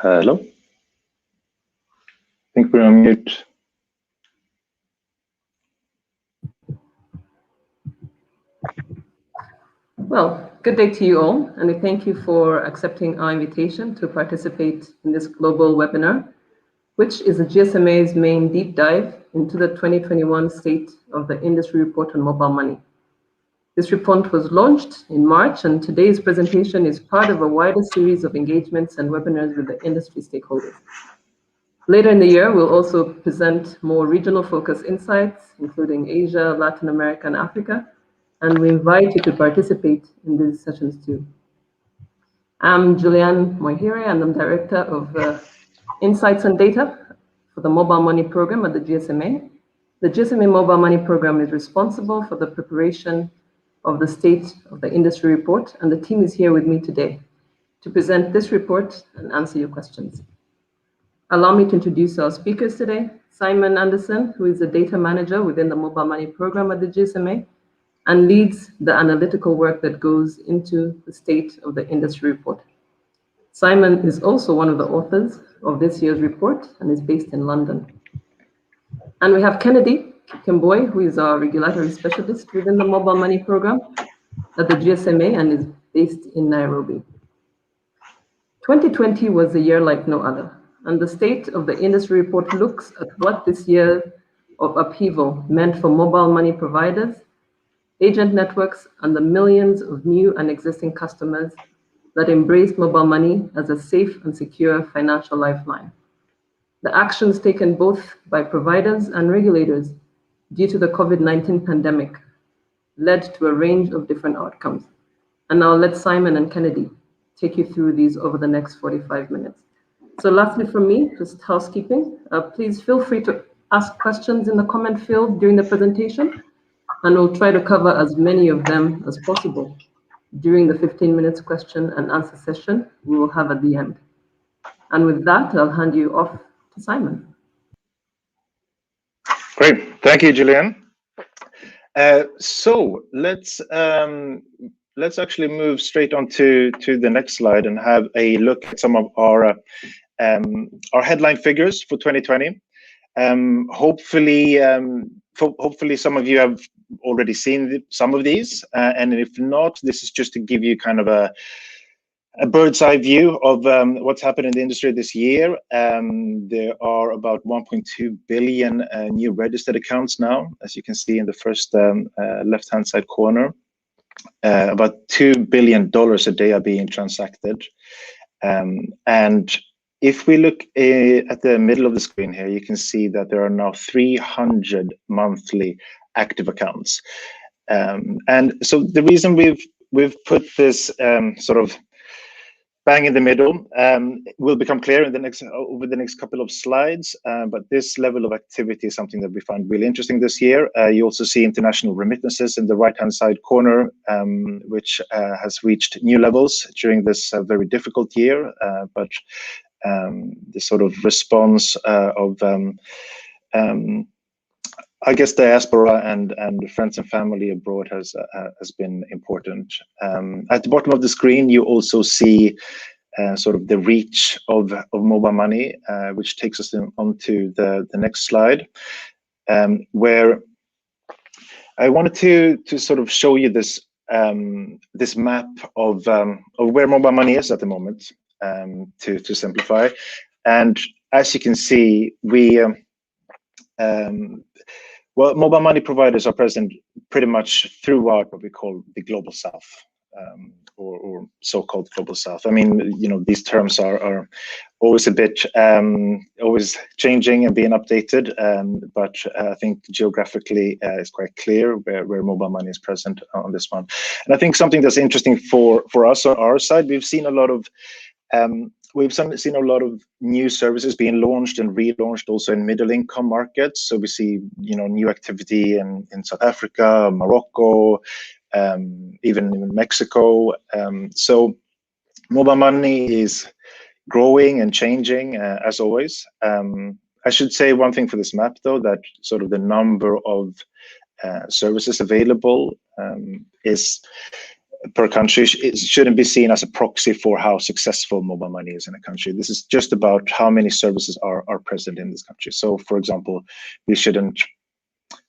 Hello? I think we're on mute. Well, good day to you all, and we thank you for accepting our invitation to participate in this global webinar, which is the GSMA's main deep dive into the 2021 State of the Industry Report on Mobile Money. This report was launched in March, and today's presentation is part of a wider series of engagements and webinars with the industry stakeholders. Later in the year, we'll also present more regional focus insights, including Asia, Latin America, and Africa, and we invite you to participate in these sessions too. I'm Julianne Moihire, and I'm Director of Insights and Data for the Mobile Money Program at the GSMA. The GSMA Mobile Money Program is responsible for the preparation of the State of the Industry Report, and the team is here with me today to present this report and answer your questions. Allow me to introduce our speakers today. Simon Anderson, who is the Data Manager within the Mobile Money Program at the GSMA, and leads the analytical work that goes into the State of the Industry Report. Simon is also one of the authors of this year's report and is based in London. And we have Kennedy Kimboy, who is our regulatory specialist within the Mobile Money Program at the GSMA and is based in Nairobi. 2020 was a year like no other, and the State of the Industry Report looks at what this year of upheaval meant for mobile money providers, agent networks, and the millions of new and existing customers that embrace mobile money as a safe and secure financial lifeline. The actions taken both by providers and regulators due to the COVID-19 pandemic led to a range of different outcomes. And I'll let Simon and Kennedy take you through these over the next 45 minutes. So lastly from me, just housekeeping, please feel free to ask questions in the comment field during the presentation, and we'll try to cover as many of them as possible during the 15 minutes question and answer session we will have at the end. And with that, I'll hand you off to Simon. Great, thank you, Julianne. So let's actually move straight on to the next slide and have a look at some of our headline figures for 2020. Hopefully some of you have already seen some of these, and if not, this is just to give you kind of a bird's eye view of what's happened in the industry this year. There are about 1.2 billion new registered accounts now, as you can see in the first left-hand side corner. About $2 billion a day are being transacted. And if we look at the middle of the screen here, you can see that there are now 300 monthly active accounts. And so the reason we've put this sort of bang in the middle will become clear in over the next couple of slides. But this level of activity is something that we find really interesting this year. You also see international remittances in the right-hand side corner, which has reached new levels during this very difficult year. But the sort of response of I guess diaspora and friends and family abroad has been important. At the bottom of the screen, you also see sort of the reach of mobile money, which takes us onto the next slide, where I wanted to sort of show you this this map of where mobile money is at the moment, to simplify. And as you can see, well, mobile money providers are present pretty much throughout what we call the global south, or so-called global south. I mean, you know, these terms are always a bit always changing and being updated, but I think geographically it's quite clear where mobile money is present on this one. And I think something that's interesting for us on our side, we've seen a lot of new services being launched and relaunched also in middle income markets. So we see, you know, new activity in South Africa, Morocco, even in Mexico. So mobile money is growing and changing as always. I should say one thing for this map though, that sort of the number of services available is per country, it shouldn't be seen as a proxy for how successful mobile money is in a country. This is just about how many services are present in this country. So, for example, we shouldn't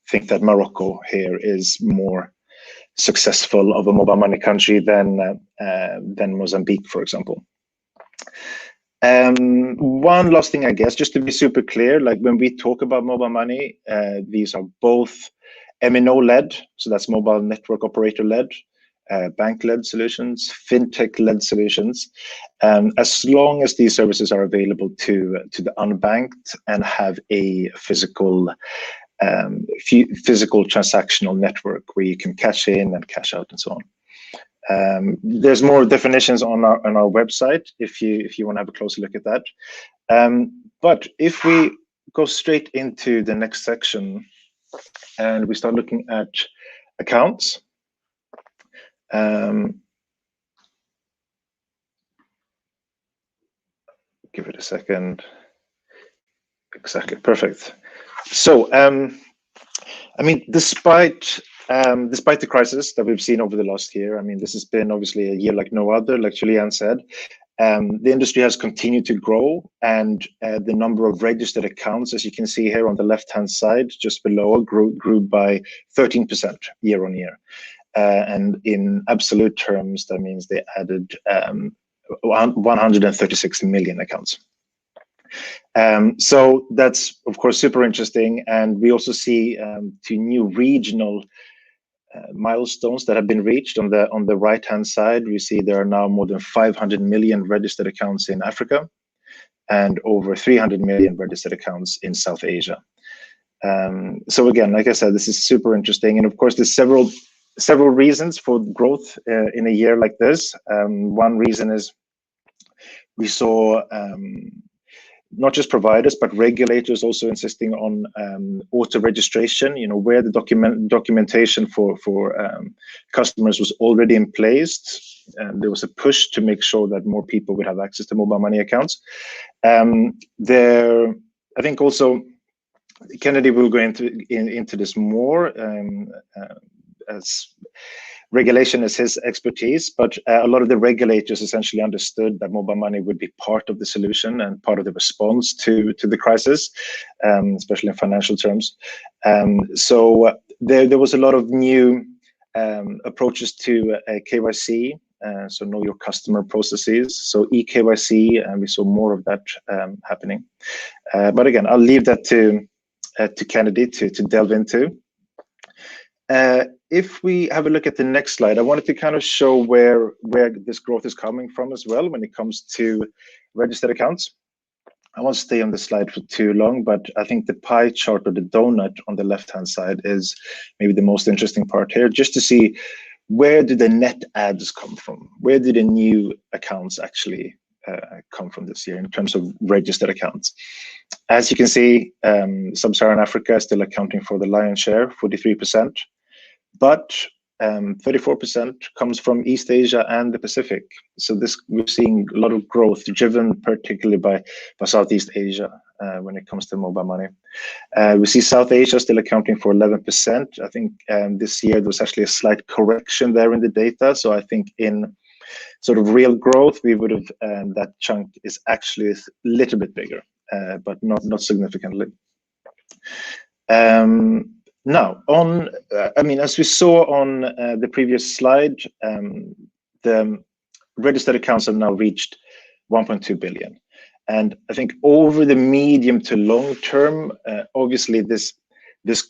think that Morocco here is more successful of a mobile money country than Mozambique, for example. One last thing, I guess, just to be super clear, like when we talk about mobile money, these are both MNO-led, so that's mobile network operator-led, bank-led solutions, fintech-led solutions, as long as these services are available to the unbanked and have a physical transactional network where you can cash in and cash out and so on. There's more definitions on our website if you want to have a closer look at that. But if we go straight into the next section and we start looking at accounts, give it a second. Exactly, perfect. So, I mean, despite the crisis that we've seen over the last year, I mean, this has been obviously a year like no other, like Julian said. The industry has continued to grow, and the number of registered accounts, as you can see here on the left-hand side, just below, grew by 13% year on year. And in absolute terms, that means they added 136 million accounts. So that's, of course, super interesting. And we also see two new regional milestones that have been reached. On the right-hand side, we see there are now more than 500 million registered accounts in Africa and over 300 million registered accounts in South Asia. So again, like I said, this is super interesting. And of course, there's several reasons for growth in a year like this. One reason is we saw not just providers, but regulators also insisting on auto registration, where the documentation for customers was already in place. There was a push to make sure that more people would have access to mobile money accounts. I think also Kennedy will go into this more as regulation is his expertise, but a lot of the regulators essentially understood that mobile money would be part of the solution and part of the response to the crisis, especially in financial terms. So there was a lot of new approaches to KYC, so know your customer processes, so eKYC, and we saw more of that happening. But again, I'll leave that to Kennedy to delve into. If we have a look at the next slide, I wanted to kind of show where this growth is coming from as well when it comes to registered accounts. I won't stay on the slide for too long, but I think the pie chart or the donut on the left-hand side is maybe the most interesting part here, just to see where do the net adds come from? Where did the new accounts actually come from this year in terms of registered accounts? As you can see, Sub-Saharan Africa is still accounting for the lion's share, 43%. But 34% comes from East Asia and the Pacific. So we're seeing a lot of growth driven particularly by Southeast Asia when it comes to mobile money. We see South Asia still accounting for 11%. I think this year there was actually a slight correction there in the data. So I think in sort of real growth, we would have that chunk is actually a little bit bigger, but not significantly. Now, I mean, as we saw on the previous slide, the registered accounts have now reached 1.2 billion. And I think over the medium to long term, obviously this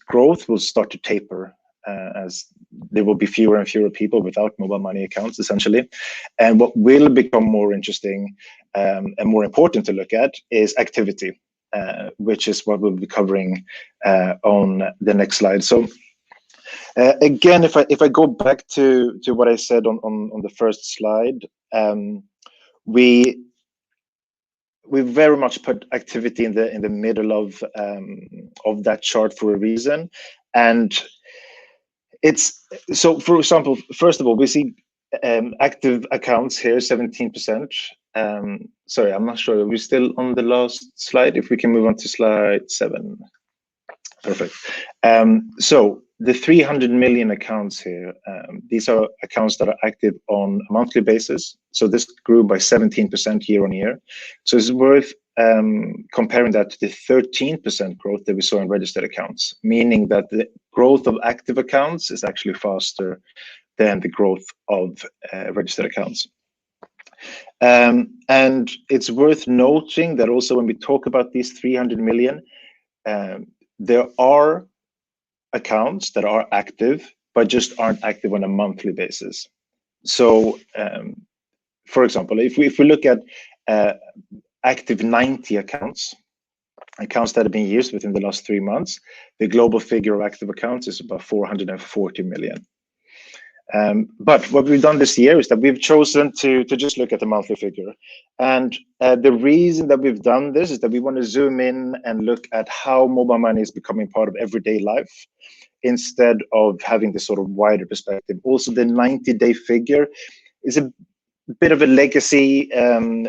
growth will start to taper as there will be fewer and fewer people without mobile money accounts, essentially. And what will become more interesting and more important to look at is activity. Which is what we'll be covering on the next slide. So again, if I go back to what I said on the first slide, we very much put activity in the middle of that chart for a reason, and it's so. For example, first of all, we see active accounts here, 17%. Sorry, I'm not sure. Are we still on the last slide? If we can move on to slide 7. Perfect. So the 300 million accounts here, these are accounts that are active on a monthly basis. So this grew by 17% year on year. So it's worth comparing that to the 13% growth that we saw in registered accounts, meaning that the growth of active accounts is actually faster than the growth of registered accounts. And it's worth noting that also when we talk about these 300 million, there are accounts that are active, but just aren't active on a monthly basis. So, for example, if we look at active 90 accounts that have been used within the last 3 months, the global figure of active accounts is about 440 million. But what we've done this year is that we've chosen to just look at the monthly figure. And the reason that we've done this is that we want to zoom in and look at how mobile money is becoming part of everyday life, instead of having this sort of wider perspective. Also, the 90-day figure is a bit of a legacy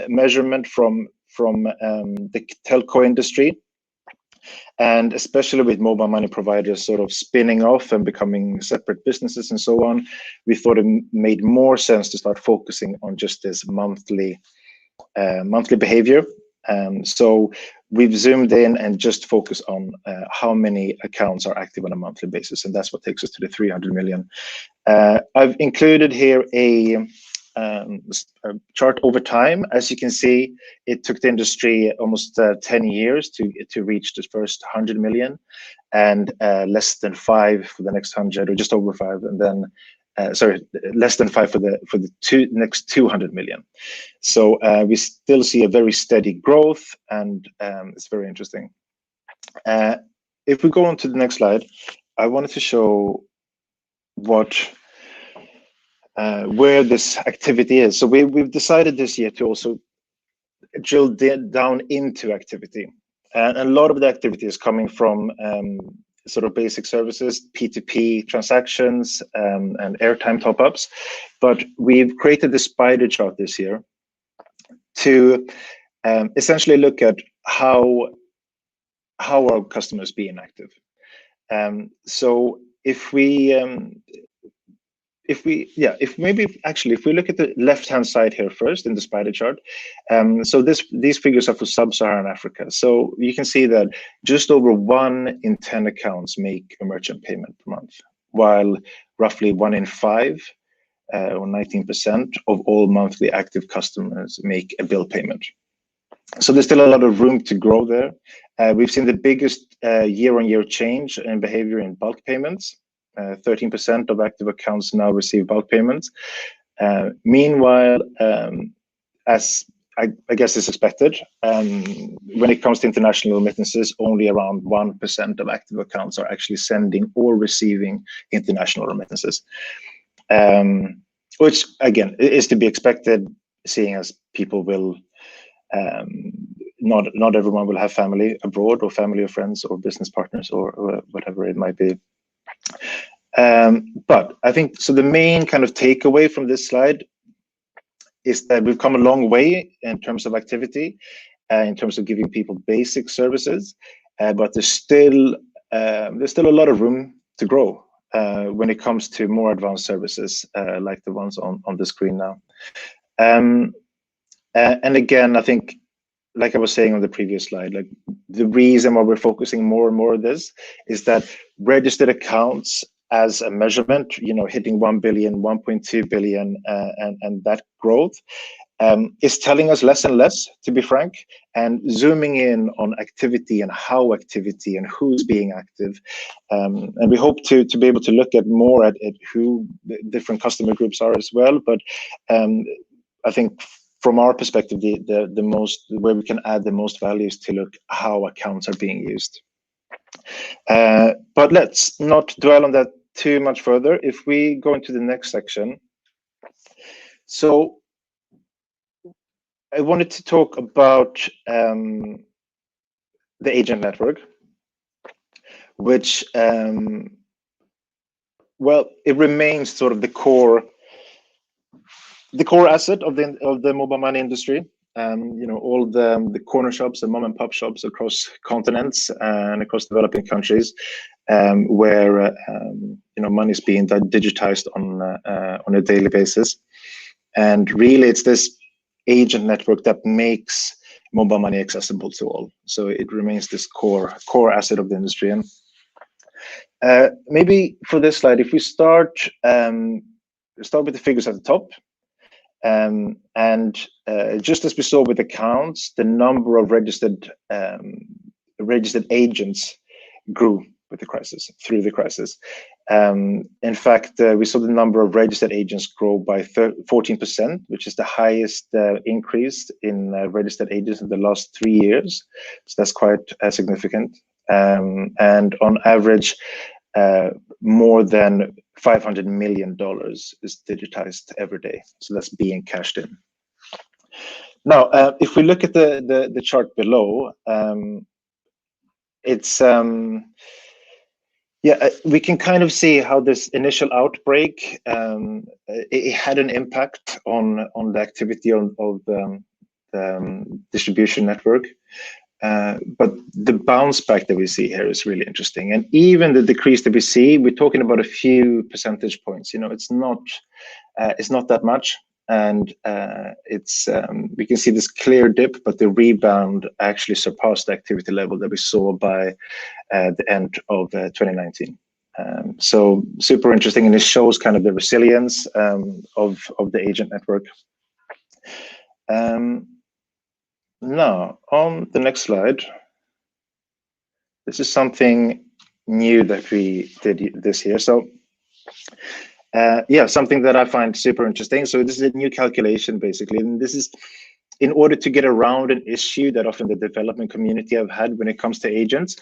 measurement from the telco industry. And especially with mobile money providers sort of spinning off and becoming separate businesses and so on, we thought it made more sense to start focusing on just this monthly behavior. So we've zoomed in and just focus on how many accounts are active on a monthly basis, and that's what takes us to the 300 million. I've included here a chart over time. As you can see, it took the industry almost 10 years to reach the first 100 million, and less than 5 for the next 100, or just over 5, and then less than 5 for the next 200 million. So we still see a very steady growth, and it's very interesting. If we go on to the next slide, I wanted to show where this activity is. So we've decided this year to also drill down into activity, and a lot of the activity is coming from sort of basic services, P2P transactions, and airtime top-ups. But we've created this spider chart this year to essentially look at how our customers being active. So if we look at the left-hand side here first in the spider chart, so these figures are for sub-Saharan Africa. So you can see that just over 1 in 10 accounts make a merchant payment per month, while roughly 1 in 5, or 19% of all monthly active customers make a bill payment. So there's still a lot of room to grow there. We've seen the biggest year-on-year change in behavior in bulk payments. 13% of active accounts now receive bulk payments. Meanwhile, as I guess is expected, when it comes to international remittances, only around 1% of active accounts are actually sending or receiving international remittances, which again is to be expected, seeing as people will not everyone will have family abroad, or family or friends or business partners, or whatever it might be. But I think so the main kind of takeaway from this slide is that we've come a long way in terms of activity, in terms of giving people basic services, but there's still a lot of room to grow when it comes to more advanced services like the ones on the screen now. And again, I think, like I was saying on the previous slide, like the reason why we're focusing more and more on this is that registered accounts as a measurement, hitting 1 billion, 1.2 billion, and that growth is telling us less and less, to be frank, and zooming in on activity and how activity and who's being active. And we hope to be able to look at more at who the different customer groups are as well. But I think from our perspective, the most where we can add the most value is to look how accounts are being used. But let's not dwell on that too much further. If we go into the next section, so I wanted to talk about the agent network, which well, it remains sort of the core asset of the mobile money industry. All the corner shops and mom and pop shops across continents and across developing countries where money is being digitized on a daily basis. And really, it's this agent network that makes mobile money accessible to all. So it remains this core asset of the industry. And maybe for this slide, if we start with the figures at the top, and just as we saw with accounts, the number of registered agents grew with the crisis, through the crisis. In fact, we saw the number of registered agents grow by 14%, which is the highest increase in registered agents in the last 3 years. So that's quite significant. And on average, more than $500 million is digitized every day. So that's being cashed in. Now, if we look at the chart below, it's we can kind of see how this initial outbreak it had an impact on the activity of the distribution network. But the bounce back that we see here is really interesting. And even the decrease that we see, we're talking about a few percentage points. It's not that much. And we can see this clear dip, but the rebound actually surpassed the activity level that we saw by the end of 2019. So super interesting, and it shows kind of the resilience of the agent network. Now, on the next slide, this is something new that we did this year. So something that I find super interesting. So this is a new calculation, basically, and this is in order to get around an issue that often the development community have had when it comes to agents.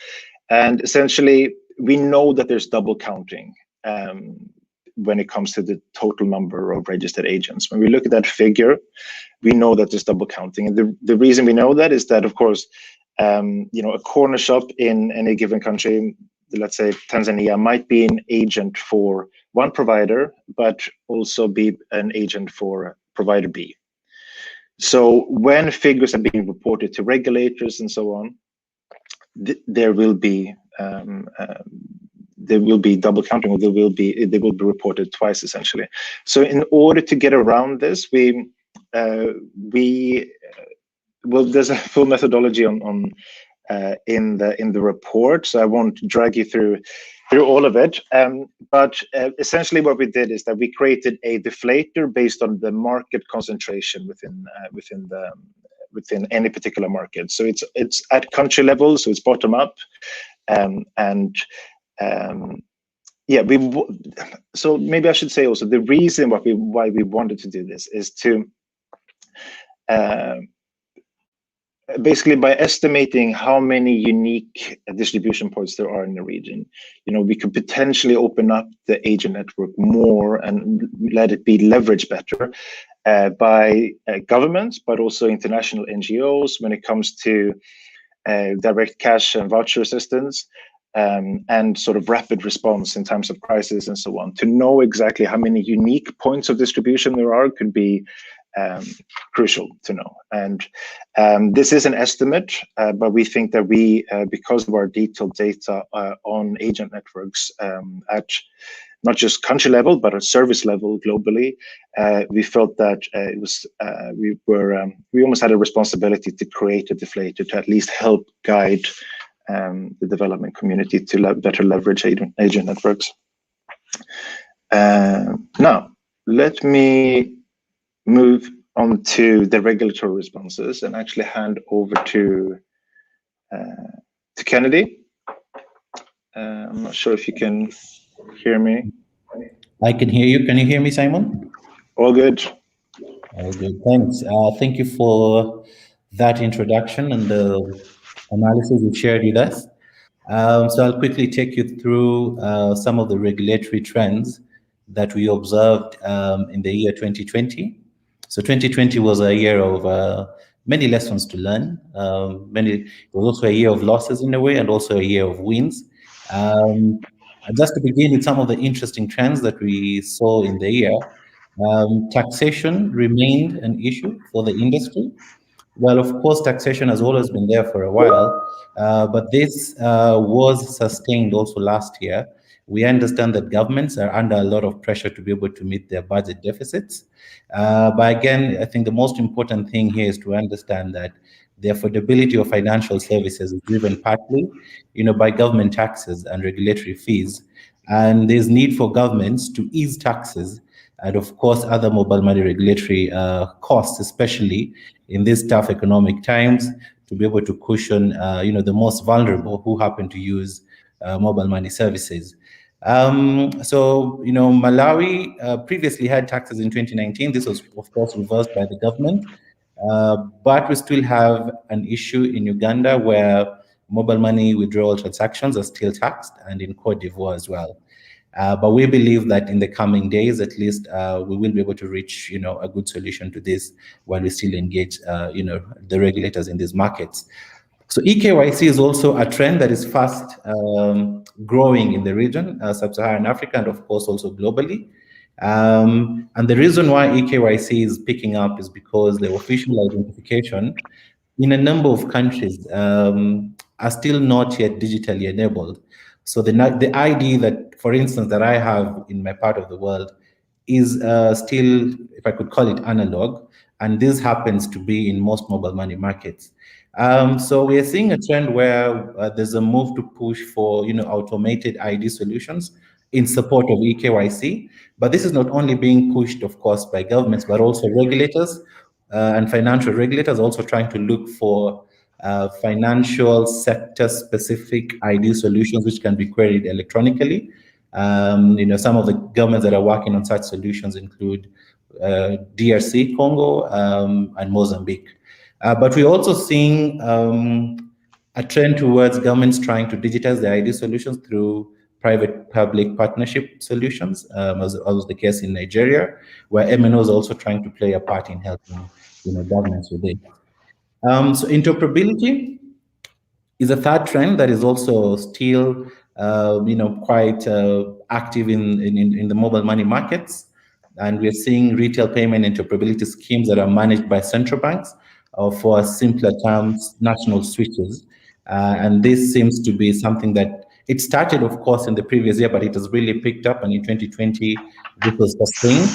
And essentially, we know that there's double counting when it comes to the total number of registered agents. When we look at that figure, we know that there's double counting. And the reason we know that is that, of course, a corner shop in any given country, let's say Tanzania, might be an agent for one provider, but also be an agent for provider B. So when figures are being reported to regulators and so on, there will be double counting, or they will be reported twice, essentially. So in order to get around this, there's a full methodology in the report, so I won't drag you through all of it. But essentially, what we did is that we created a deflator based on the market concentration within any particular market. So it's at country level, so it's bottom up, so maybe I should say also the reason why we wanted to do this is to basically, by estimating how many unique distribution points there are in the region, we could potentially open up the agent network more and let it be leveraged better by governments, but also international NGOs when it comes to direct cash and voucher assistance, and sort of rapid response in times of crisis and so on. To know exactly how many unique points of distribution there are could be crucial to know. And this is an estimate, but we think that because of our detailed data on agent networks at not just country level, but at service level globally, we felt that we almost had a responsibility to create a deflator to at least help guide the development community to better leverage agent networks. Now, let me move on to the regulatory responses and actually hand over to Kennedy. I'm not sure if you can hear me. I can hear you. Can you hear me, Simon? All good. All good. Thanks. Thank you for that introduction and the analysis you shared with us. So I'll quickly take you through some of the regulatory trends that we observed in the year 2020. So 2020 was a year of many lessons to learn. It was also a year of losses in a way, and also a year of wins. Just to begin with some of the interesting trends that we saw in the year, taxation remained an issue for the industry. Well, of course, taxation has always been there for a while, but this was sustained also last year. We understand that governments are under a lot of pressure to be able to meet their budget deficits. But again, I think the most important thing here is to understand that the affordability of financial services is driven partly, by government taxes and regulatory fees. And there's need for governments to ease taxes and, of course, other mobile money regulatory costs, especially in these tough economic times, to be able to cushion, the most vulnerable who happen to use mobile money services. Malawi previously had taxes in 2019. This was, of course, reversed by the government. But we still have an issue in Uganda where mobile money withdrawal transactions are still taxed, and in Cote d'Ivoire as well. But we believe that in the coming days, at least, we will be able to reach, a good solution to this while we still engage, the regulators in these markets. So eKYC is also a trend that is fast growing in the region, sub-Saharan Africa, and of course also globally. And the reason why eKYC is picking up is because the official identification in a number of countries are still not yet digitally enabled. So the ID that, for instance, that I have in my part of the world is still, if I could call it, analog, and this happens to be in most mobile money markets. So we are seeing a trend where there's a move to push for, automated ID solutions in support of eKYC. But this is not only being pushed, of course, by governments, but also regulators and financial regulators also trying to look for financial sector-specific ID solutions which can be queried electronically. Some of the governments that are working on such solutions include DRC, Congo, and Mozambique. But we're also seeing a trend towards governments trying to digitize their ID solutions through private-public partnership solutions, as was the case in Nigeria, where MNOs are also trying to play a part in helping governments with it. So interoperability is a third trend that is also still quite active in the mobile money markets. And we're seeing retail payment interoperability schemes that are managed by central banks, for simpler terms, national switches. And this seems to be something that it started, of course, in the previous year, but it has really picked up, and in 2020, this was sustained.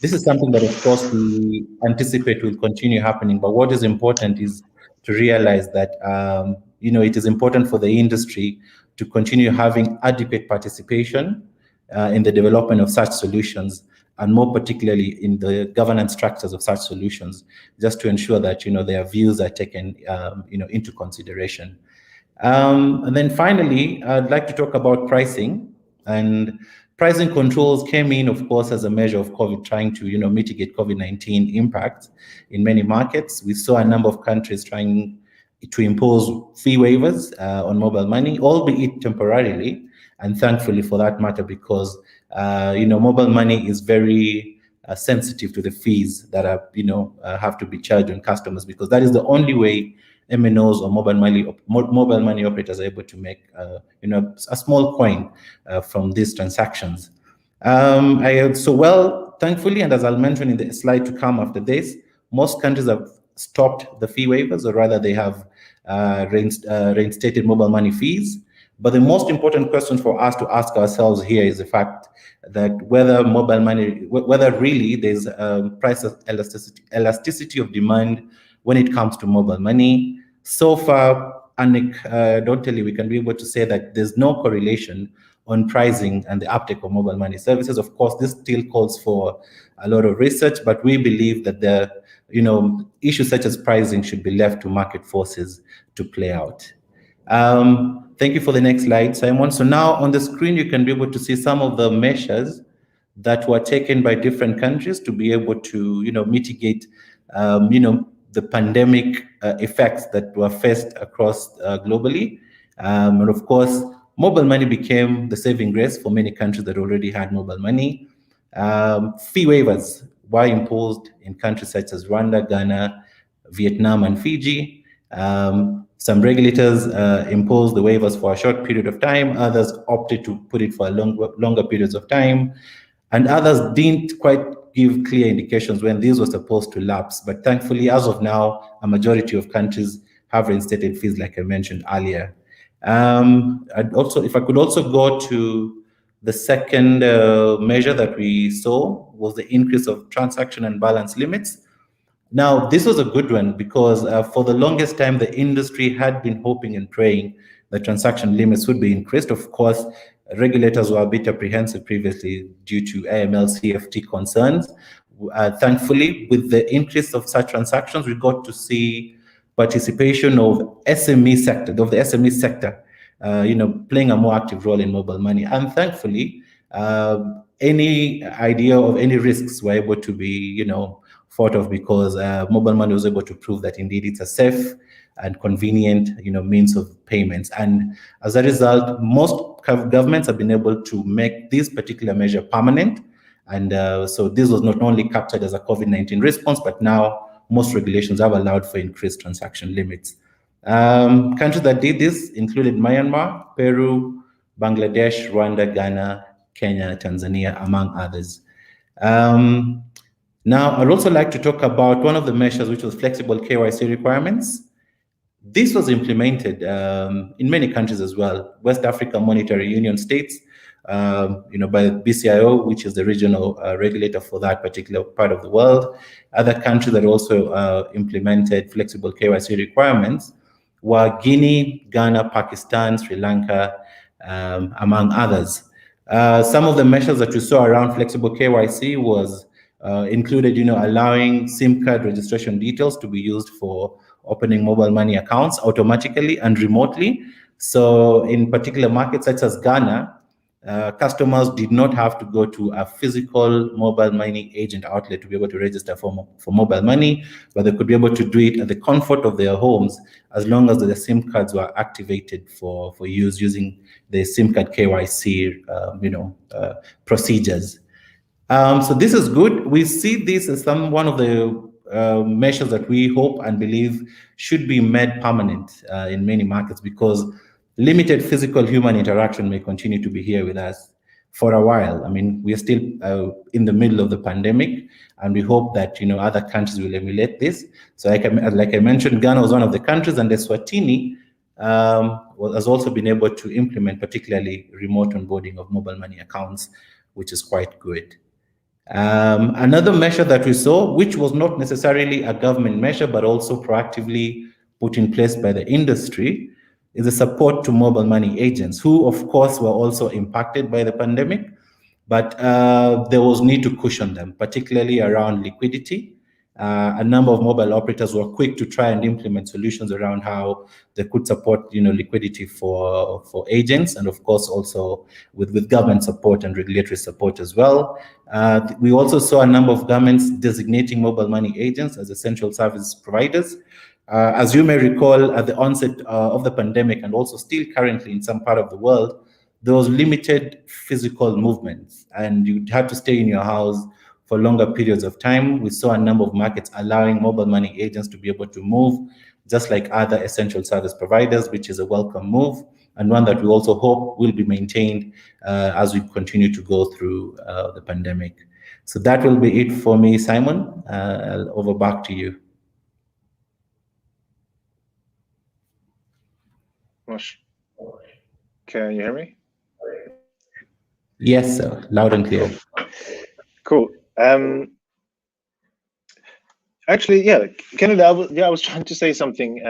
This is something that, of course, we anticipate will continue happening. But what is important is to realize that, it is important for the industry to continue having adequate participation in the development of such solutions, and more particularly in the governance structures of such solutions, just to ensure that, their views are taken, into consideration. And then finally, I'd like to talk about pricing. And pricing controls came in, of course, as a measure of COVID, trying to, mitigate COVID-19 impact in many markets. We saw a number of countries trying to impose fee waivers on mobile money, albeit temporarily, and thankfully for that matter, because mobile money is very sensitive to the fees that are, have to be charged on customers, because that is the only way MNOs or mobile money operators are able to make, a small coin from these transactions. Thankfully, and as I'll mention in the slide to come after this, most countries have stopped the fee waivers, or rather they have reinstated mobile money fees. But the most important question for us to ask ourselves here is the fact that whether really there's price elasticity of demand when it comes to mobile money. So far, anecdotally, we can be able to say that there's no correlation on pricing and the uptake of mobile money services. Of course, this still calls for a lot of research, but we believe that the issues such as pricing should be left to market forces to play out. Thank you for the next slide, Simon. So now on the screen, you can be able to see some of the measures that were taken by different countries to be able to, mitigate, the pandemic effects that were faced across globally. And of course, mobile money became the saving grace for many countries that already had mobile money. Fee waivers were imposed in countries such as Rwanda, Ghana, Vietnam, and Fiji. Some regulators imposed the waivers for a short period of time. Others opted to put it for longer periods of time. And others didn't quite give clear indications when these were supposed to lapse. But thankfully, as of now, a majority of countries have reinstated fees, like I mentioned earlier. If I could also go to the second measure that we saw was the increase of transaction and balance limits. Now, this was a good one because for the longest time, the industry had been hoping and praying that transaction limits would be increased. Of course, regulators were a bit apprehensive previously due to AML CFT concerns. Thankfully, with the increase of such transactions, we got to see participation of the SME sector, playing a more active role in mobile money. And thankfully, any idea of any risks were able to be, thought of because mobile money was able to prove that indeed it's a safe and convenient, means of payments. And as a result, most governments have been able to make this particular measure permanent. And so this was not only captured as a COVID-19 response, but now most regulations have allowed for increased transaction limits. Countries that did this included Myanmar, Peru, Bangladesh, Rwanda, Ghana, Kenya, Tanzania, among others. Now, I'd also like to talk about one of the measures, which was flexible KYC requirements. This was implemented in many countries as well. West Africa Monetary Union states, by BCIO, which is the regional regulator for that particular part of the world. Other countries that also implemented flexible KYC requirements were Guinea, Ghana, Pakistan, Sri Lanka, among others. Some of the measures that we saw around flexible KYC was included, allowing SIM card registration details to be used for opening mobile money accounts automatically and remotely. So in particular markets such as Ghana, customers did not have to go to a physical mobile money agent outlet to be able to register for mobile money, but they could be able to do it at the comfort of their homes as long as the SIM cards were activated for use using the SIM card KYC procedures. So this is good. We see this as one of the measures that we hope and believe should be made permanent in many markets, because limited physical human interaction may continue to be here with us for a while. I mean, we are still in the middle of the pandemic, and we hope that other countries will emulate this. So like I mentioned, Ghana was one of the countries, and Eswatini has also been able to implement particularly remote onboarding of mobile money accounts, which is quite good. Another measure that we saw, which was not necessarily a government measure, but also proactively put in place by the industry, is the support to mobile money agents, who of course were also impacted by the pandemic, but there was need to cushion them, particularly around liquidity. A number of mobile operators were quick to try and implement solutions around how they could support, liquidity for agents, and of course also with government support and regulatory support as well. We also saw a number of governments designating mobile money agents as essential service providers. As you may recall, at the onset of the pandemic, and also still currently in some part of the world, there was limited physical movements, and you had to stay in your house for longer periods of time. We saw a number of markets allowing mobile money agents to be able to move, just like other essential service providers, which is a welcome move, and one that we also hope will be maintained as we continue to go through the pandemic. So that will be it for me, Simon. Over back to you. Can you hear me? Yes, sir. Loud and clear. Cool. Actually, yeah, Kennedy, I was trying to say something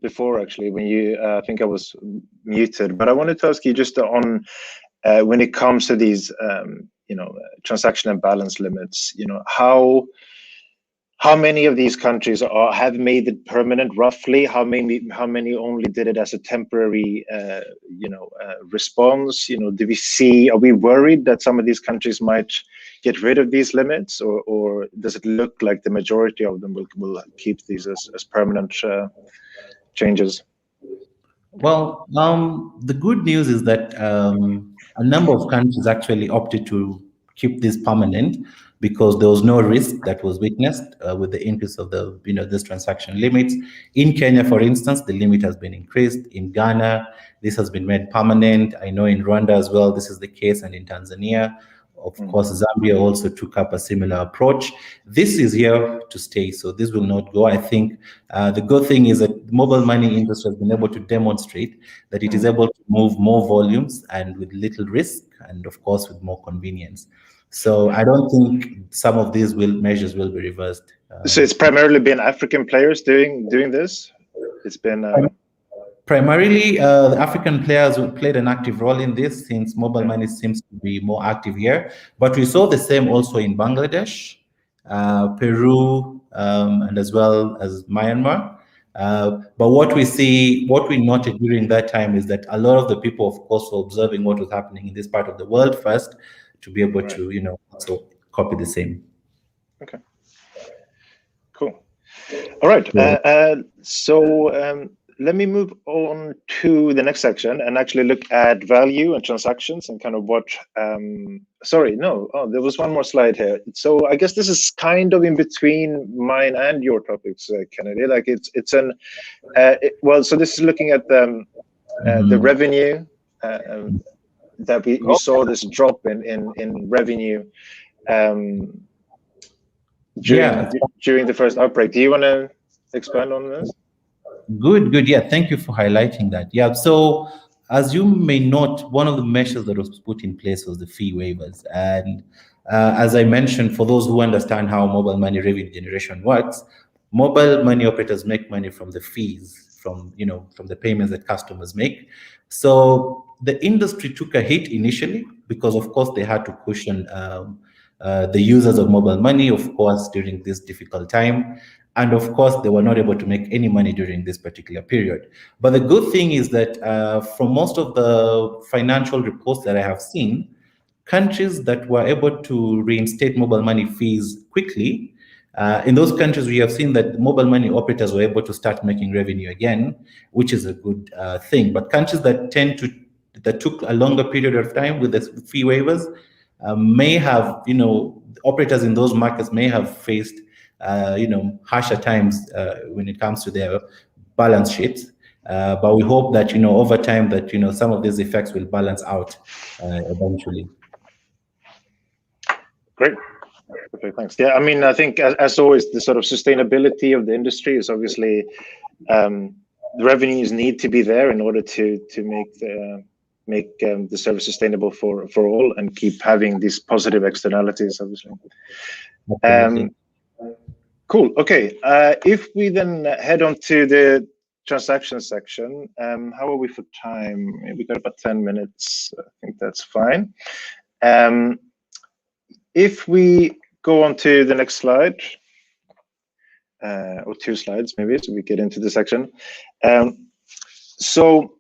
before, actually, when you, I think I was muted, but I wanted to ask you just on when it comes to these, transaction and balance limits, how many of these countries have made it permanent, roughly? How many only did it as a temporary, response? Are we worried that some of these countries might get rid of these limits, or does it look like the majority of them will keep these as permanent changes? Well, the good news is that a number of countries actually opted to keep this permanent because there was no risk that was witnessed with the increase of the this transaction limits. In Kenya, for instance, the limit has been increased. In Ghana, this has been made permanent. I know in Rwanda as well, this is the case, and in Tanzania. Of course, Zambia also took up a similar approach. This is here to stay, so this will not go. I think the good thing is that the mobile money industry has been able to demonstrate that it is able to move more volumes and with little risk, and of course with more convenience. So I don't think some of these measures will be reversed. So it's primarily been African players doing this. It's been primarily the African players who played an active role in this, since mobile money seems to be more active here. But we saw the same also in Bangladesh, Peru, and as well as Myanmar. But what we noted during that time is that a lot of the people, of course, were observing what was happening in this part of the world first, to be able to, also copy the same. Okay. Cool. All right. So let me move on to the next section and actually look at value and transactions and kind of what. Sorry, no. Oh, there was one more slide here. So I guess this is kind of in between mine and your topics, Kennedy. Like it's an well. So this is looking at the revenue that we saw this drop in revenue during the first outbreak. Do you want to expand on this? Good. Yeah, thank you for highlighting that. Yeah, so as you may note, one of the measures that was put in place was the fee waivers. And as I mentioned, for those who understand how mobile money revenue generation works, mobile money operators make money from the fees, from the payments that customers make. So the industry took a hit initially because, of course, they had to cushion the users of mobile money, of course, during this difficult time. And of course, they were not able to make any money during this particular period. But the good thing is that from most of the financial reports that I have seen, countries that were able to reinstate mobile money fees quickly, in those countries, we have seen that mobile money operators were able to start making revenue again, which is a good thing. But countries that took a longer period of time with the fee waivers may have, operators in those markets may have faced harsher times when it comes to their balance sheets. But we hope that, over time that, some of these effects will balance out eventually. Great. Okay, thanks. Yeah, I mean, I think as always, the sort of sustainability of the industry is obviously the revenues need to be there in order to make the service sustainable for all and keep having these positive externalities, obviously. Cool. Okay. If we then head on to the transaction section, how are we for time? We got about 10 minutes. I think that's fine. If we go on to the next slide, or two slides maybe, so we get into the section. So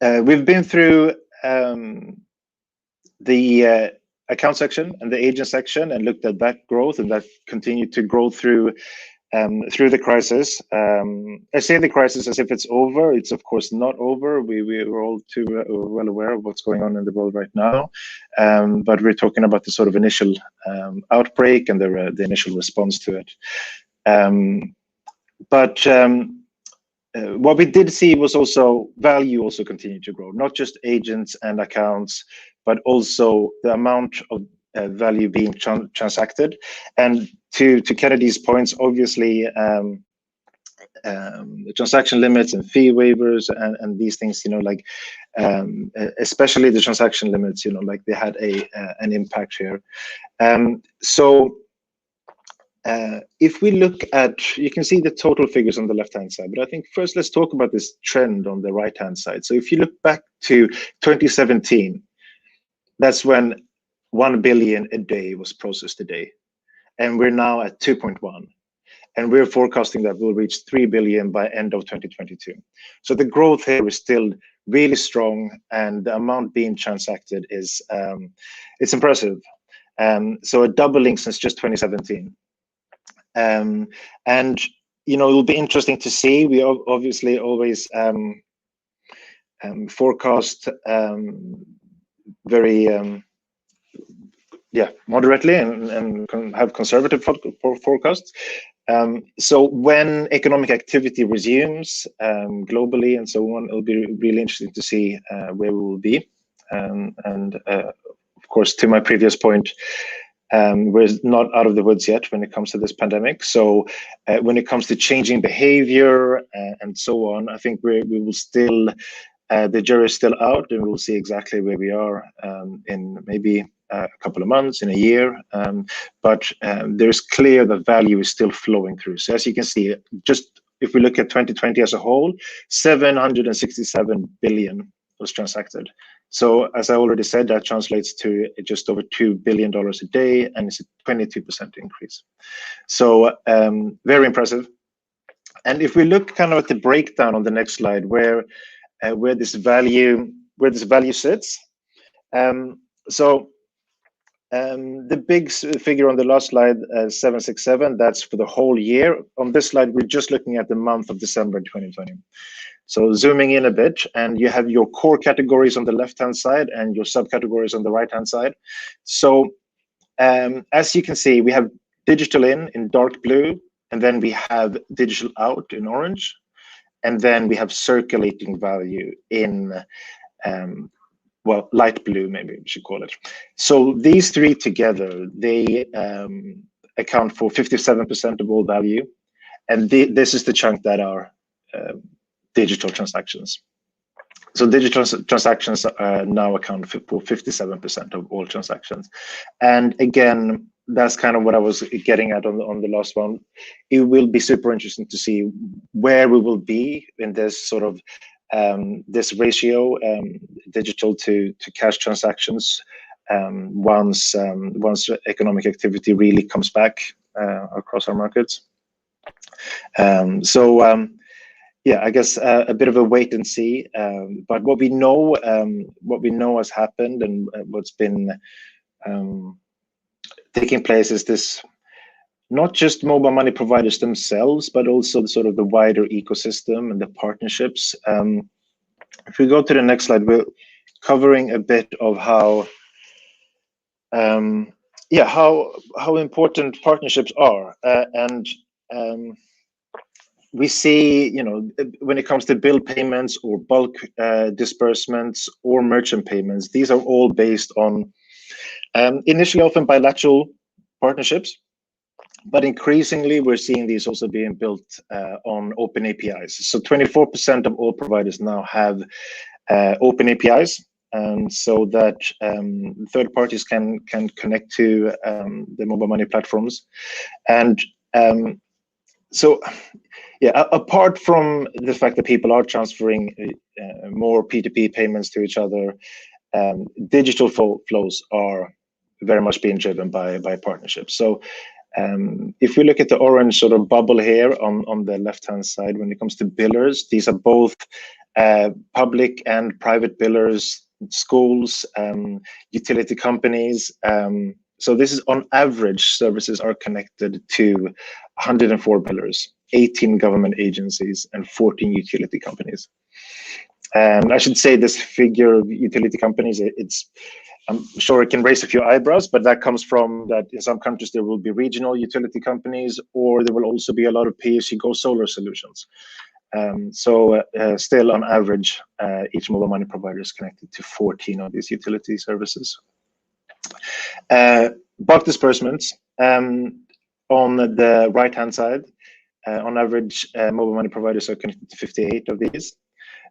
we've been through the account section and the agent section and looked at that growth, and that continued to grow through the crisis. I say the crisis as if it's over. It's of course not over. We're all too well aware of what's going on in the world right now, but we're talking about the sort of initial outbreak and the initial response to it. What we did see was also value also continued to grow, not just agents and accounts, but also the amount of value being transacted. And to Kennedy's points, obviously, the transaction limits and fee waivers and these things, especially the transaction limits, like they had an impact here. If we look at, you can see the total figures on the left-hand side, but I think first let's talk about this trend on the right-hand side. So if you look back to 2017, that's when 1 billion a day was processed a day. And we're now at 2.1. And we're forecasting that we'll reach 3 billion by end of 2022. So the growth here is still really strong, and the amount being transacted is, it's impressive. So a doubling since just 2017. And it'll be interesting to see. We obviously always forecast very moderately and have conservative forecasts. So when economic activity resumes globally and so on, it'll be really interesting to see where we will be. And of course, to my previous point, we're not out of the woods yet when it comes to this pandemic. So when it comes to changing behavior and so on, I think we will still, the jury is still out, and we'll see exactly where we are in maybe a couple of months, in a year. But there's clear that value is still flowing through. So as you can see, just if we look at 2020 as a whole, 767 billion was transacted. So as I already said, that translates to just over $2 billion a day, and it's a 22% increase. So very impressive. And if we look kind of at the breakdown on the next slide, where this value sits, the big figure on the last slide, 767, that's for the whole year. On this slide, we're just looking at the month of December 2020. So zooming in a bit, and you have your core categories on the left-hand side and your subcategories on the right-hand side. So as you can see, we have digital in dark blue, and then we have digital out in orange, and then we have circulating value in well, light blue, maybe we should call it. So these three together, they account for 57% of all value, and this is the chunk that are digital transactions. So digital transactions now account for 57% of all transactions. And again, that's kind of what I was getting at on the last one. It will be super interesting to see where we will be in this sort of this ratio, digital to cash transactions, once economic activity really comes back across our markets. Yeah, I guess a bit of a wait and see. But what we know has happened, and what's been taking place is this, not just mobile money providers themselves, but also the wider ecosystem and the partnerships. If we go to the next slide, we're covering a bit of how important partnerships are, and we see, when it comes to bill payments or bulk disbursements or merchant payments, these are all based on initially often bilateral partnerships, but increasingly we're seeing these also being built on open APIs. So 24% of all providers now have open APIs, so that third parties can connect to the mobile money platforms. And so, yeah, apart from the fact that people are transferring more P2P payments to each other, digital flows are very much being driven by partnerships. So if we look at the orange sort of bubble here on the left-hand side, when it comes to billers, these are both public and private billers, schools, utility companies. So this is on average, services are connected to 104 billers, 18 government agencies, and 14 utility companies. And I should say this figure of utility companies, I'm sure it can raise a few eyebrows, but that comes from that in some countries there will be regional utility companies, or there will also be a lot of pay-as-you-go solar solutions. Still on average, each mobile money provider is connected to 14 of these utility services. Bulk disbursements, on the right-hand side, on average, mobile money providers are connected to 58 of these,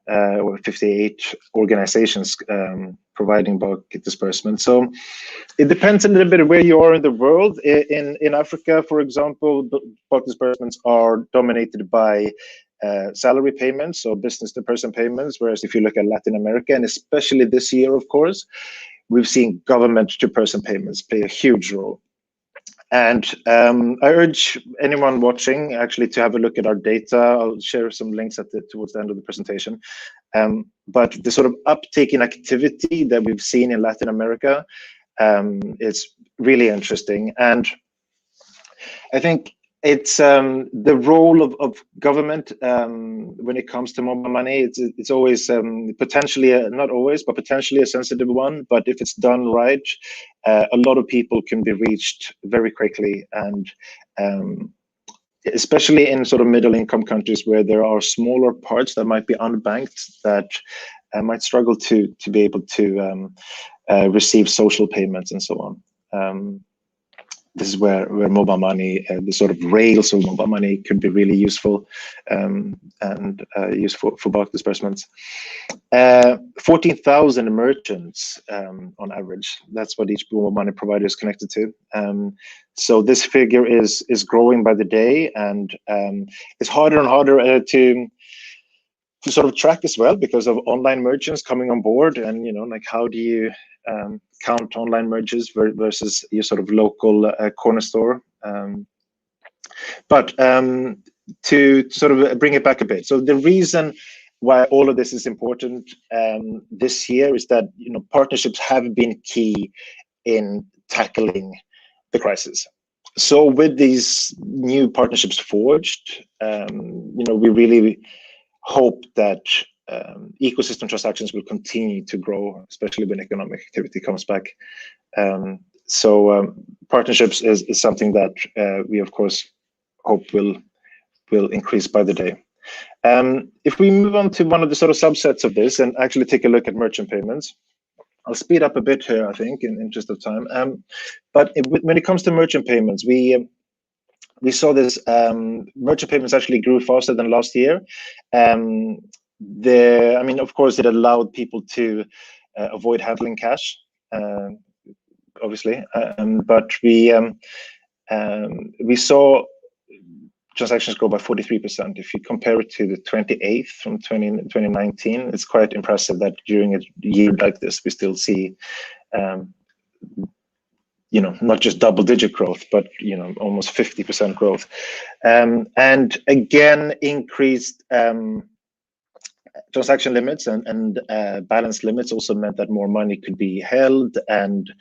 or 58 organizations providing bulk disbursement. So it depends a little bit of where you are in the world. In Africa, for example, bulk disbursements are dominated by salary payments, so business-to-person payments, whereas if you look at Latin America, and especially this year, of course, we've seen government-to-person payments play a huge role. And I urge anyone watching actually to have a look at our data. I'll share some links towards the end of the presentation. But the sort of uptake in activity that we've seen in Latin America is really interesting. And I think it's the role of government when it comes to mobile money. It's always potentially, not always, but potentially a sensitive one. But if it's done right, a lot of people can be reached very quickly, and especially in sort of middle income countries where there are smaller parts that might be unbanked, that might struggle to be able to receive social payments and so on. This is where mobile money, the sort of rails of mobile money, could be really useful and useful for bulk disbursements. 14,000 merchants on average. That's what each mobile money provider is connected to. So this figure is growing by the day, and it's harder and harder to sort of track as well because of online merchants coming on board, and like how do you count online merchants versus your sort of local corner store. But to sort of bring it back a bit, so the reason why all of this is important this year is that partnerships have been key in tackling the crisis. So with these new partnerships forged, we really hope that ecosystem transactions will continue to grow, especially when economic activity comes back. So partnerships is something that we of course hope will increase by the day. If we move on to one of the sort of subsets of this and actually take a look at merchant payments, I'll speed up a bit here, I think, in interest of time. But when it comes to merchant payments, we saw this merchant payments actually grew faster than last year. Of course, it allowed people to avoid handling cash, obviously, but we saw transactions grow by 43%. If you compare it to the 28th from 2019, it's quite impressive that during a year like this, we still see not just double-digit growth, but almost 50% growth, and again increased transaction limits and balance limits also meant that more money could be held and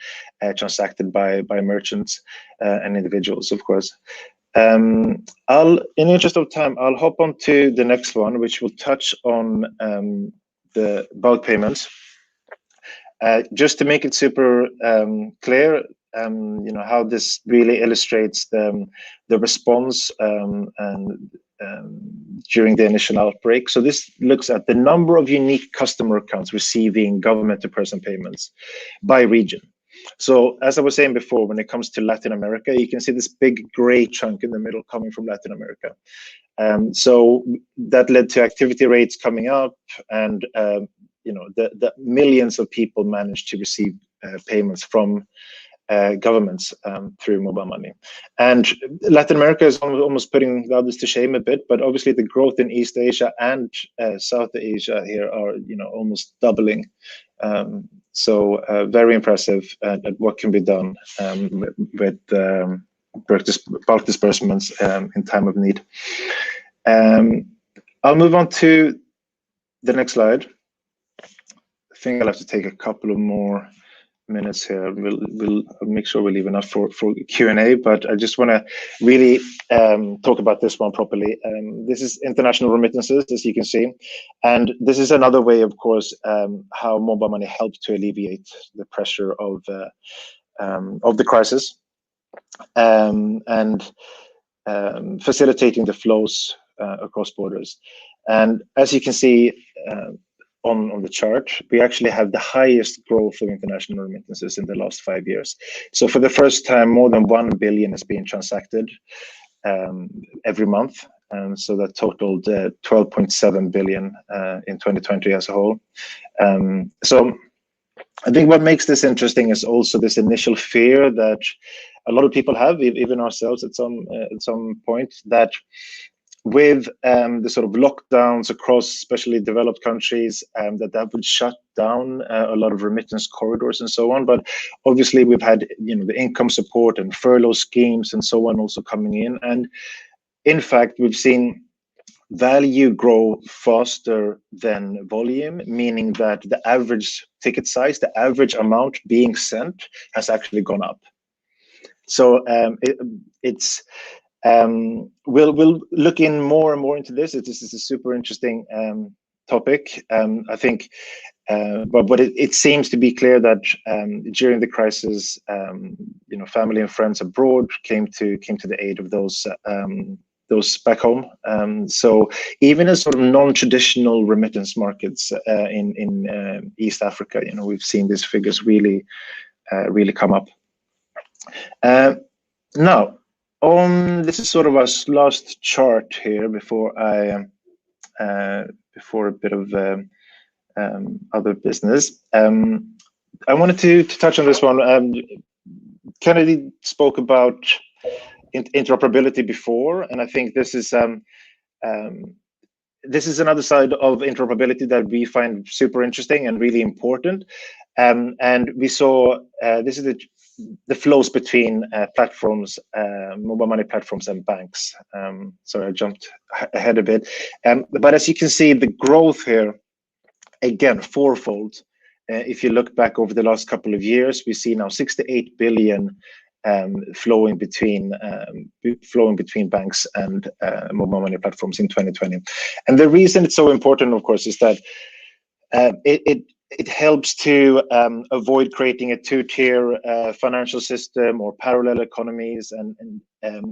transacted by merchants and individuals, of course. In interest of time, I'll hop on to the next one, which will touch on the bulk payments. Just to make it super clear, how this really illustrates the response during the initial outbreak. So this looks at the number of unique customer accounts receiving government-to-person payments by region. So as I was saying before, when it comes to Latin America, you can see this big gray chunk in the middle coming from Latin America. So that led to activity rates coming up, and the millions of people managed to receive payments from governments through mobile money. And Latin America is almost putting the others to shame a bit, but obviously the growth in East Asia and South Asia here are almost doubling. So very impressive at what can be done with bulk disbursements in time of need. I'll move on to the next slide. I think I'll have to take a couple of more minutes here. We'll make sure we leave enough for Q&A, but I just want to really talk about this one properly. This is international remittances, as you can see, and this is another way, of course, how mobile money helped to alleviate the pressure of the crisis and facilitating the flows across borders. And as you can see on the chart, we actually have the highest growth of international remittances in the last 5 years. So for the first time, more than 1 billion is being transacted every month. And so that totaled 12.7 billion in 2020 as a whole. So I think what makes this interesting is also this initial fear that a lot of people have, even ourselves at some point, that with the sort of lockdowns across, especially developed countries, that would shut down a lot of remittance corridors and so on. But obviously, we've had the income support and furlough schemes and so on also coming in, and in fact, we've seen value grow faster than volume, meaning that the average ticket size, the average amount being sent, has actually gone up. So we'll look in more and more into this. This is a super interesting topic. I think, but it seems to be clear that during the crisis, family and friends abroad came to the aid of those those back home. So even in sort of non-traditional remittance markets in East Africa, we've seen these figures really come up. Now, this is sort of our last chart here before before a bit of other business. I wanted to touch on this one. Kennedy spoke about interoperability before, and I think this is another side of interoperability that we find super interesting and really important. And we saw this is the flows between platforms, mobile money platforms and banks. Sorry, I jumped ahead a bit. But as you can see, the growth here, again, fourfold. If you look back over the last couple of years, we see now 68 billion flowing between banks and mobile money platforms in 2020. And the reason it's so important, of course, is that it helps to avoid creating a two-tier financial system or parallel economies, and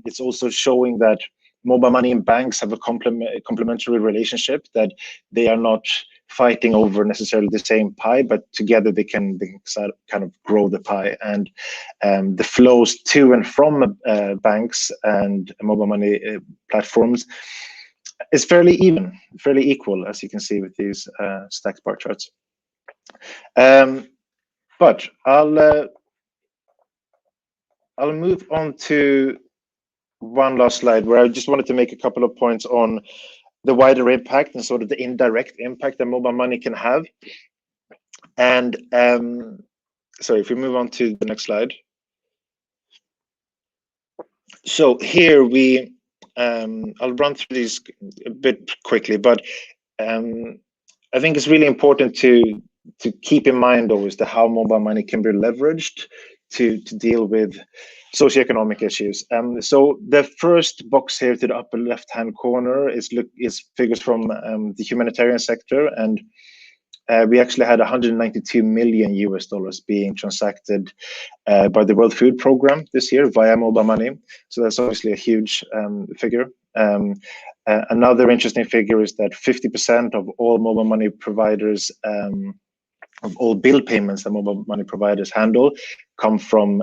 it's also showing that mobile money and banks have a complementary relationship, that they are not fighting over necessarily the same pie, but together they can kind of grow the pie. And the flows to and from banks and mobile money platforms is fairly equal, as you can see with these stacked bar charts. But I'll move on to one last slide where I just wanted to make a couple of points on the wider impact and sort of the indirect impact that mobile money can have. And sorry, if we move on to the next slide. So here I'll run through these a bit quickly, but I think it's really important to keep in mind always how mobile money can be leveraged to deal with socioeconomic issues. So the first box here to the upper left-hand corner is figures from the humanitarian sector, and we actually had $192 million being transacted by the World Food Program this year via mobile money. So that's obviously a huge figure. Another interesting figure is that 50% of all mobile money providers, of all bill payments that mobile money providers handle, come from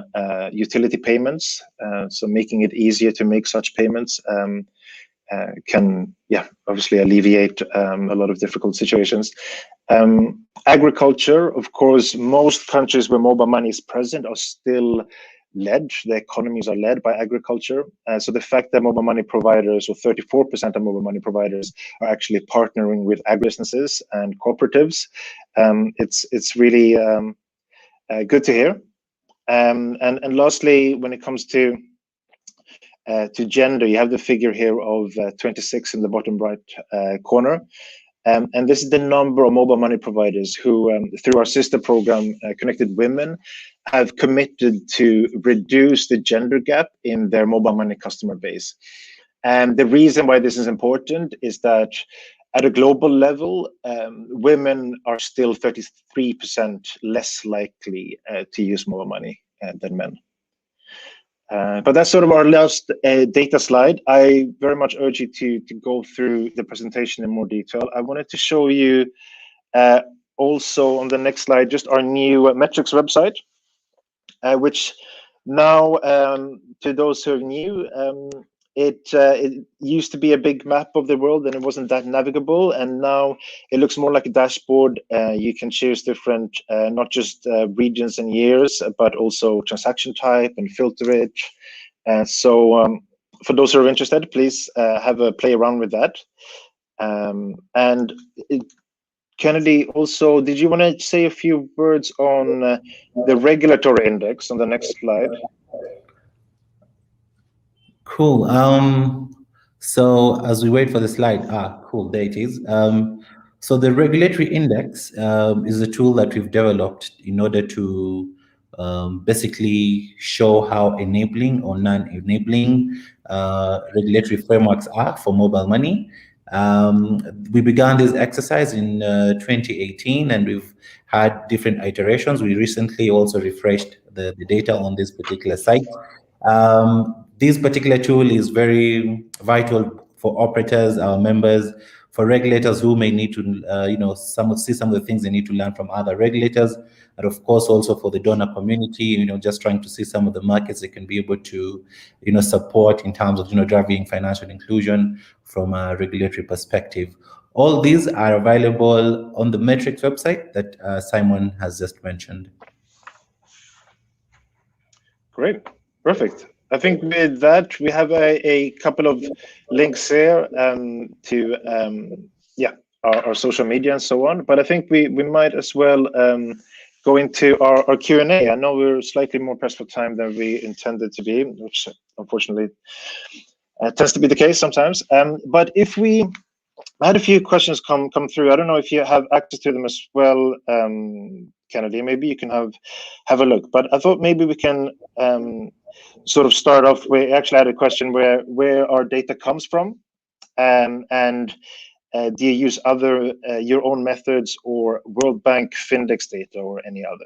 utility payments. So making it easier to make such payments can, obviously alleviate a lot of difficult situations. Agriculture, of course, most countries where mobile money is present are still led, the economies are led by agriculture. So the fact that mobile money providers, or 34% of mobile money providers, are actually partnering with agribusinesses and cooperatives, it's really good to hear. And lastly, when it comes to gender, you have the figure here of 26 in the bottom right corner. And this is the number of mobile money providers who, through our sister program, Connected Women, have committed to reduce the gender gap in their mobile money customer base. And the reason why this is important is that at a global level, women are still 33% less likely to use mobile money than men. But that's sort of our last data slide. I very much urge you to go through the presentation in more detail. I wanted to show you also on the next slide just our new metrics website, which now, to those who are new, it used to be a big map of the world and it wasn't that navigable, and now it looks more like a dashboard. You can choose different, not just regions and years, but also transaction type and filter it. So for those who are interested, please have a play around with that. Kennedy, also, did you want to say a few words on the regulatory index on the next slide? Cool. So as we wait for the slide, cool, there it is. So the regulatory index is a tool that we've developed in order to basically show how enabling or non-enabling regulatory frameworks are for mobile money. We began this exercise in 2018, and we've had different iterations. We recently also refreshed the data on this particular site. this particular tool is very vital for operators, our members, for regulators who may need to, see some of the things they need to learn from other regulators, and of course also for the donor community, just trying to see some of the markets they can be able to, support in terms of, driving financial inclusion from a regulatory perspective. All these are available on the Metrics website that Simon has just mentioned. Great, perfect. I think with that, we have a couple of links here to our social media and so on. But I think we might as well go into our Q&A. I know we're slightly more pressed for time than we intended to be, which unfortunately tends to be the case sometimes. But I had a few questions come through. I don't know if you have access to them as well, Kennedy. Maybe you can have a look. But I thought maybe we can sort of start off. We actually had a question where our data comes from, and do you use other your own methods or World Bank Findex data or any other?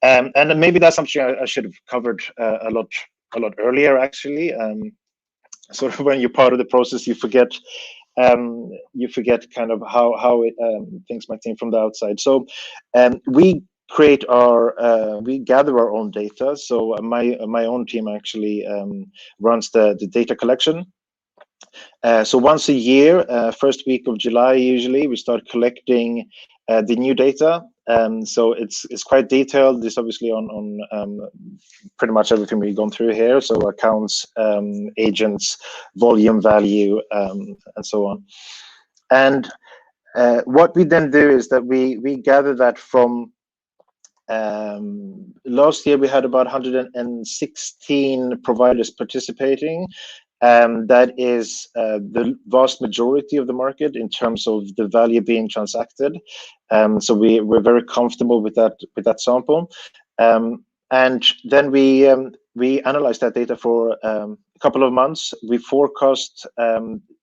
And maybe that's something I should have covered a lot earlier. Actually, sort of when you're part of the process, you forget kind of how things might seem from the outside. So we gather our own data. So my own team actually runs the data collection. So once a year, first week of July, usually we start collecting the new data. So it's quite detailed. It's obviously on pretty much everything we've gone through here. So accounts, agents, volume, value, and so on. And what we then do is that we gather that from last year we had about 116 providers participating. That is the vast majority of the market in terms of the value being transacted. So we're very comfortable with that sample. And then we analyze that data for a couple of months. We forecast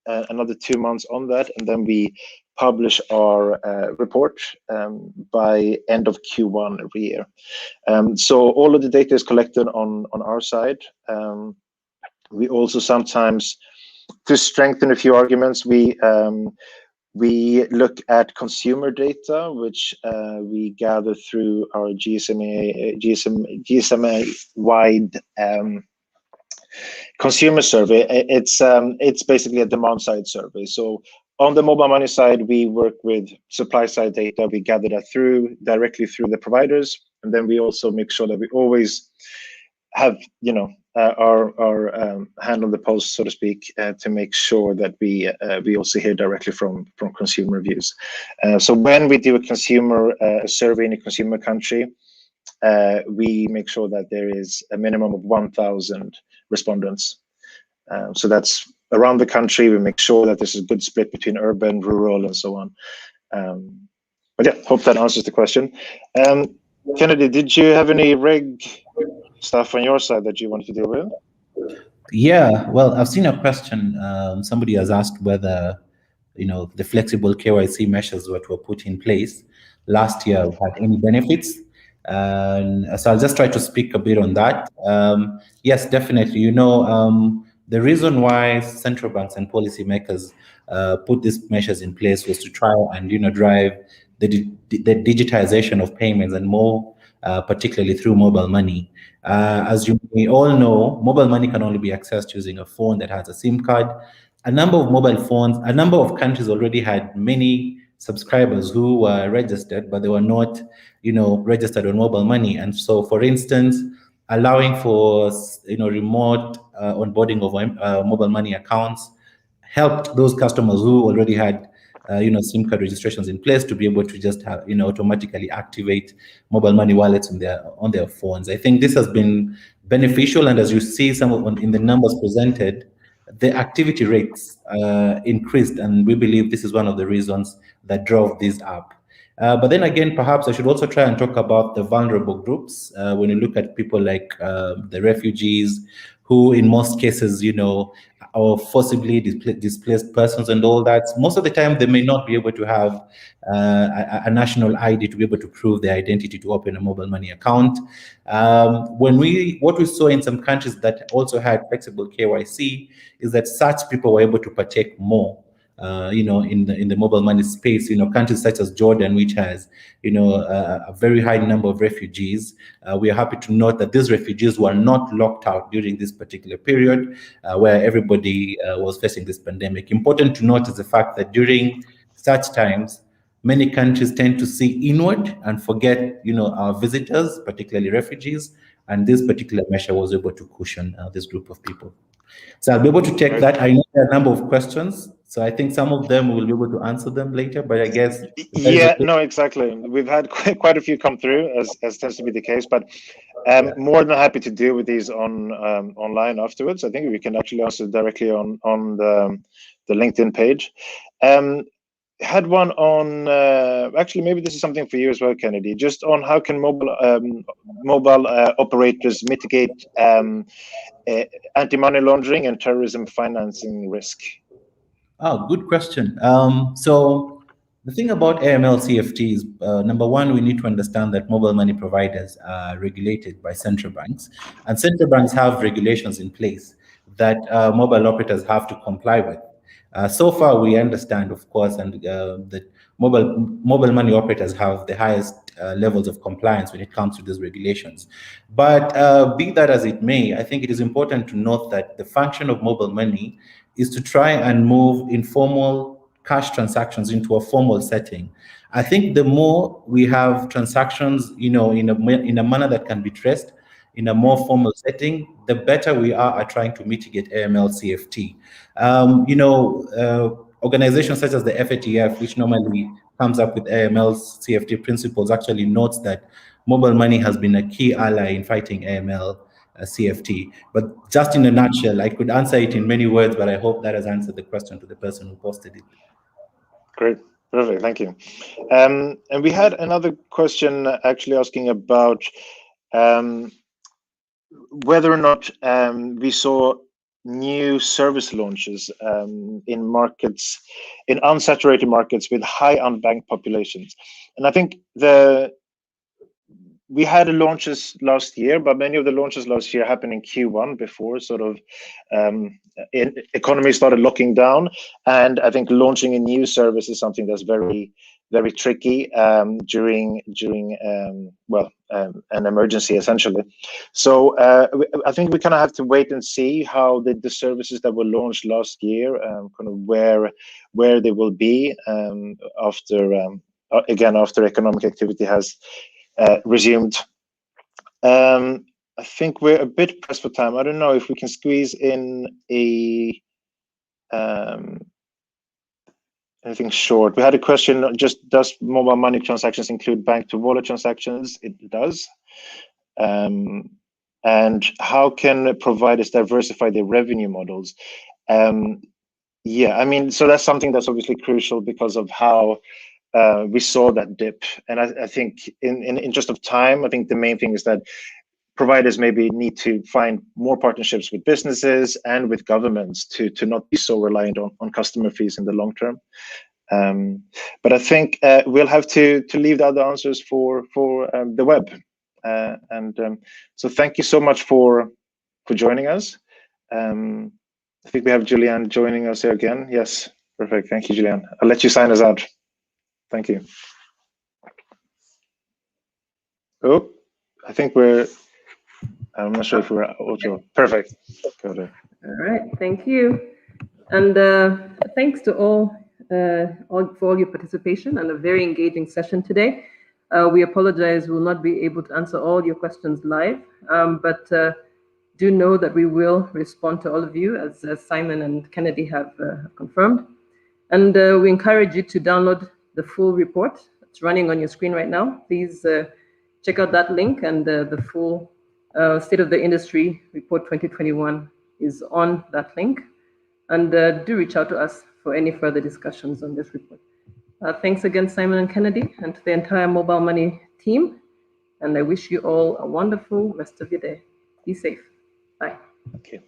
another 2 months on that, and then we publish our report by end of Q1 every year. So all of the data is collected on our side. We also sometimes, to strengthen a few arguments, we look at consumer data, which we gather through our GSMA-wide consumer survey. It's basically a demand side survey. So on the mobile money side, we work with supply side data. We gather that directly through the providers, and then we also make sure that we always have our hand on the pulse, so to speak, to make sure that we also hear directly from consumer views. So when we do a consumer survey in a consumer country, we make sure that there is a minimum of 1,000 respondents. So that's around the country. We make sure that there's a good split between urban, rural, and so on. But yeah, hope that answers the question. Kennedy, did you have any reg stuff on your side that you wanted to deal with? Yeah, well, I've seen a question. Somebody has asked whether, the flexible KYC measures that were put in place last year had any benefits. And so I'll just try to speak a bit on that. Yes, definitely. The reason why central banks and policymakers put these measures in place was to try and, drive the digitization of payments, and more particularly through mobile money. As you may all know, mobile money can only be accessed using a phone that has a SIM card. A number of countries already had many subscribers who were registered, but they were not, registered on mobile money. And so, for instance, allowing for, remote onboarding of mobile money accounts helped those customers who already had SIM card registrations in place to be able to just have, automatically activate mobile money wallets on their phones. I think this has been beneficial, and as you see in the numbers presented, the activity rates increased, and we believe this is one of the reasons that drove this up. But then again, perhaps I should also try and talk about the vulnerable groups. When you look at people like the refugees, who in most cases, or forcibly displaced persons and all that. Most of the time, they may not be able to have a national ID to be able to prove their identity to open a mobile money account. What we saw in some countries that also had flexible KYC is that such people were able to partake more. In the mobile money space, countries such as Jordan, which has, a very high number of refugees. We are happy to note that these refugees were not locked out during this particular period where everybody was facing this pandemic. Important to note is the fact that during such times, many countries tend to see inward and forget, our visitors, particularly refugees, and this particular measure was able to cushion this group of people. So I'll be able to take that. I know there are a number of questions, so I think some of them we'll be able to answer them later, but I guess... Yeah, no, exactly. We've had quite a few come through, as tends to be the case, but more than happy to deal with these online afterwards. I think we can actually answer directly on the LinkedIn page. Had one on, actually, maybe this is something for you as well, Kennedy, just on how can mobile operators mitigate anti-money laundering and terrorism financing risk? Oh, good question. So the thing about AML CFT is, number one, we need to understand that mobile money providers are regulated by central banks, and central banks have regulations in place that mobile operators have to comply with. So far, we understand, of course, and that mobile money operators have the highest levels of compliance when it comes to these regulations. But be that as it may, I think it is important to note that the function of mobile money is to try and move informal cash transactions into a formal setting. I think the more we have transactions, in a manner that can be traced in a more formal setting, the better we are at trying to mitigate AML CFT. Organizations such as the FATF, which normally comes up with AML CFT principles, actually notes that mobile money has been a key ally in fighting AML CFT. But just in a nutshell, I could answer it in many words, but I hope that has answered the question to the person who posted it. Great. Perfect. Thank you. And we had another question actually asking about whether or not we saw new service launches in markets, in unsaturated markets with high unbanked populations. And I think we had launches last year, but many of the launches last year happened in Q1 before sort of economy started locking down. And I think launching a new service is something that's very, very tricky during an emergency, essentially. So I think we kind of have to wait and see how the services that were launched last year, kind of where they will be after economic activity has resumed. I think we're a bit pressed for time. I don't know if we can squeeze in anything short. We had a question, just does mobile money transactions include bank to wallet transactions? It does. And how can providers diversify their revenue models? Yeah, I mean, so that's something that's obviously crucial because of how we saw that dip. And I think in interest of time, I think the main thing is that providers maybe need to find more partnerships with businesses and with governments to not be so reliant on customer fees in the long term. But I think we'll have to leave the other answers for the web. So thank you so much for joining us. I think we have Julianne joining us here again. Yes, perfect. Thank you, Julianne. I'll let you sign us out. Thank you. Oh, I think I'm not sure if we're audio. Perfect. Got it. All right, thank you. And thanks to all for all your participation and a very engaging session today. We apologize, we'll not be able to answer all your questions live, but do know that we will respond to all of you as Simon and Kennedy have confirmed. And we encourage you to download the full report. It's running on your screen right now. Please check out that link, and the full State of the Industry Report 2021 is on that link. And do reach out to us for any further discussions on this report. Thanks again, Simon and Kennedy, and to the entire Mobile Money team. And I wish you all a wonderful rest of your day. Be safe. Bye. Okay.